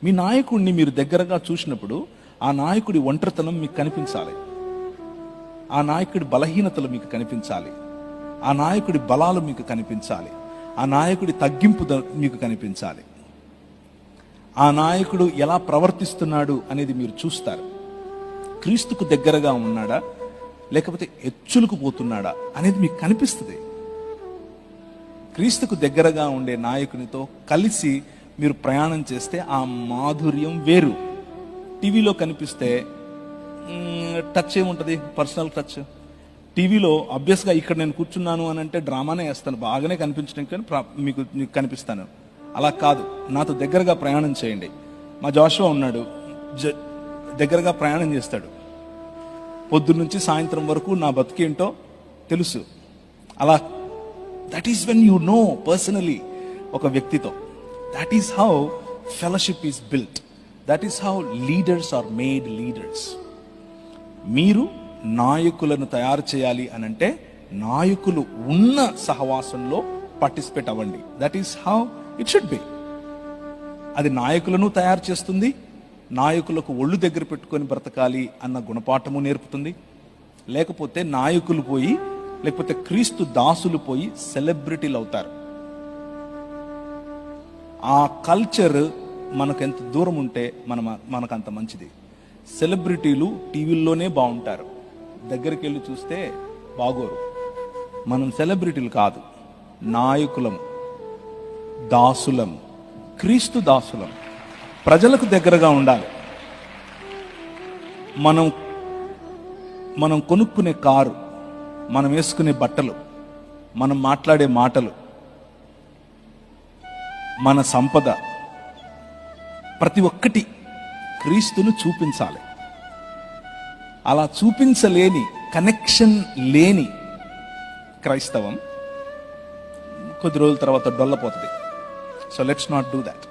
మీ నాయకుడిని మీరు దగ్గరగా చూసినప్పుడు ఆ నాయకుడి ఒంటరితనం మీకు కనిపించాలి, ఆ నాయకుడి బలహీనతలు మీకు కనిపించాలి, ఆ నాయకుడి బలాలు మీకు కనిపించాలి, ఆ నాయకుడి తగ్గింపు మీకు కనిపించాలి, ఆ నాయకుడు ఎలా ప్రవర్తిస్తున్నాడు అనేది మీరు చూస్తారు. క్రీస్తుకు దగ్గరగా ఉన్నాడా లేకపోతే ఎచ్చులకు పోతున్నాడా అనేది మీకు కనిపిస్తుంది. క్రీస్తుకు దగ్గరగా ఉండే నాయకునితో కలిసి మీరు ప్రయాణం చేస్తే ఆ మాధుర్యం వేరు. టీవీలో కనిపిస్తే టచ్ ఏముంటుంది, పర్సనల్ టచ్. టీవీలో ఆబ్వియస్గా ఇక్కడ నేను కూర్చున్నాను అని అంటే డ్రామానే వేస్తాను, బాగానే కనిపించడం కానీ మీకు కనిపిస్తాను. అలా కాదు, నాతో దగ్గరగా ప్రయాణం చేయండి. మా జాషువా ఉన్నాడు, దగ్గరగా ప్రయాణం చేస్తాడు. పొద్దున్న నుంచి సాయంత్రం వరకు నా బతికేంటో తెలుసు. అలా that is when you know personally ఒక వ్యక్తితో. That is how fellowship is built. That is how leaders are made leaders. మీరు నాయకులను తయారు చేయాలి అని అంటే నాయకులు ఉన్న సహవాసంలో పార్టిసిపేట్ అవ్వండి. That is how it should be. అది నాయకులను తయారు చేస్తుంది, నాయకులకు ఒళ్ళు దగ్గర పెట్టుకొని బ్రతకాలి అన్న గుణపాఠము నేర్పుతుంది. లేకపోతే నాయకులు పోయి, లేకపోతే క్రీస్తు దాసులు పోయి సెలబ్రిటీలు అవుతారు. ఆ కల్చర్ మనకు ఎంత దూరం ఉంటే మనకు అంత మంచిది. సెలబ్రిటీలు టీవీల్లోనే బాగుంటారు, దగ్గరికి వెళ్ళి చూస్తే బాగోరు. మనం సెలబ్రిటీలు కాదు, నాయకులం, దాసులం, క్రీస్తు దాసులం. ప్రజలకు దగ్గరగా ఉండాలి. మనం కొనుక్కునే కారు, మనం వేసుకునే బట్టలు, మనం మాట్లాడే మాటలు, మన సంపద, ప్రతి ఒక్కటి క్రీస్తును చూపించాలి. అలా చూపించలేని, కనెక్షన్ లేని క్రైస్తవం కొద్ది రోజుల తర్వాత డొల్లపోతుంది. So let's not do that.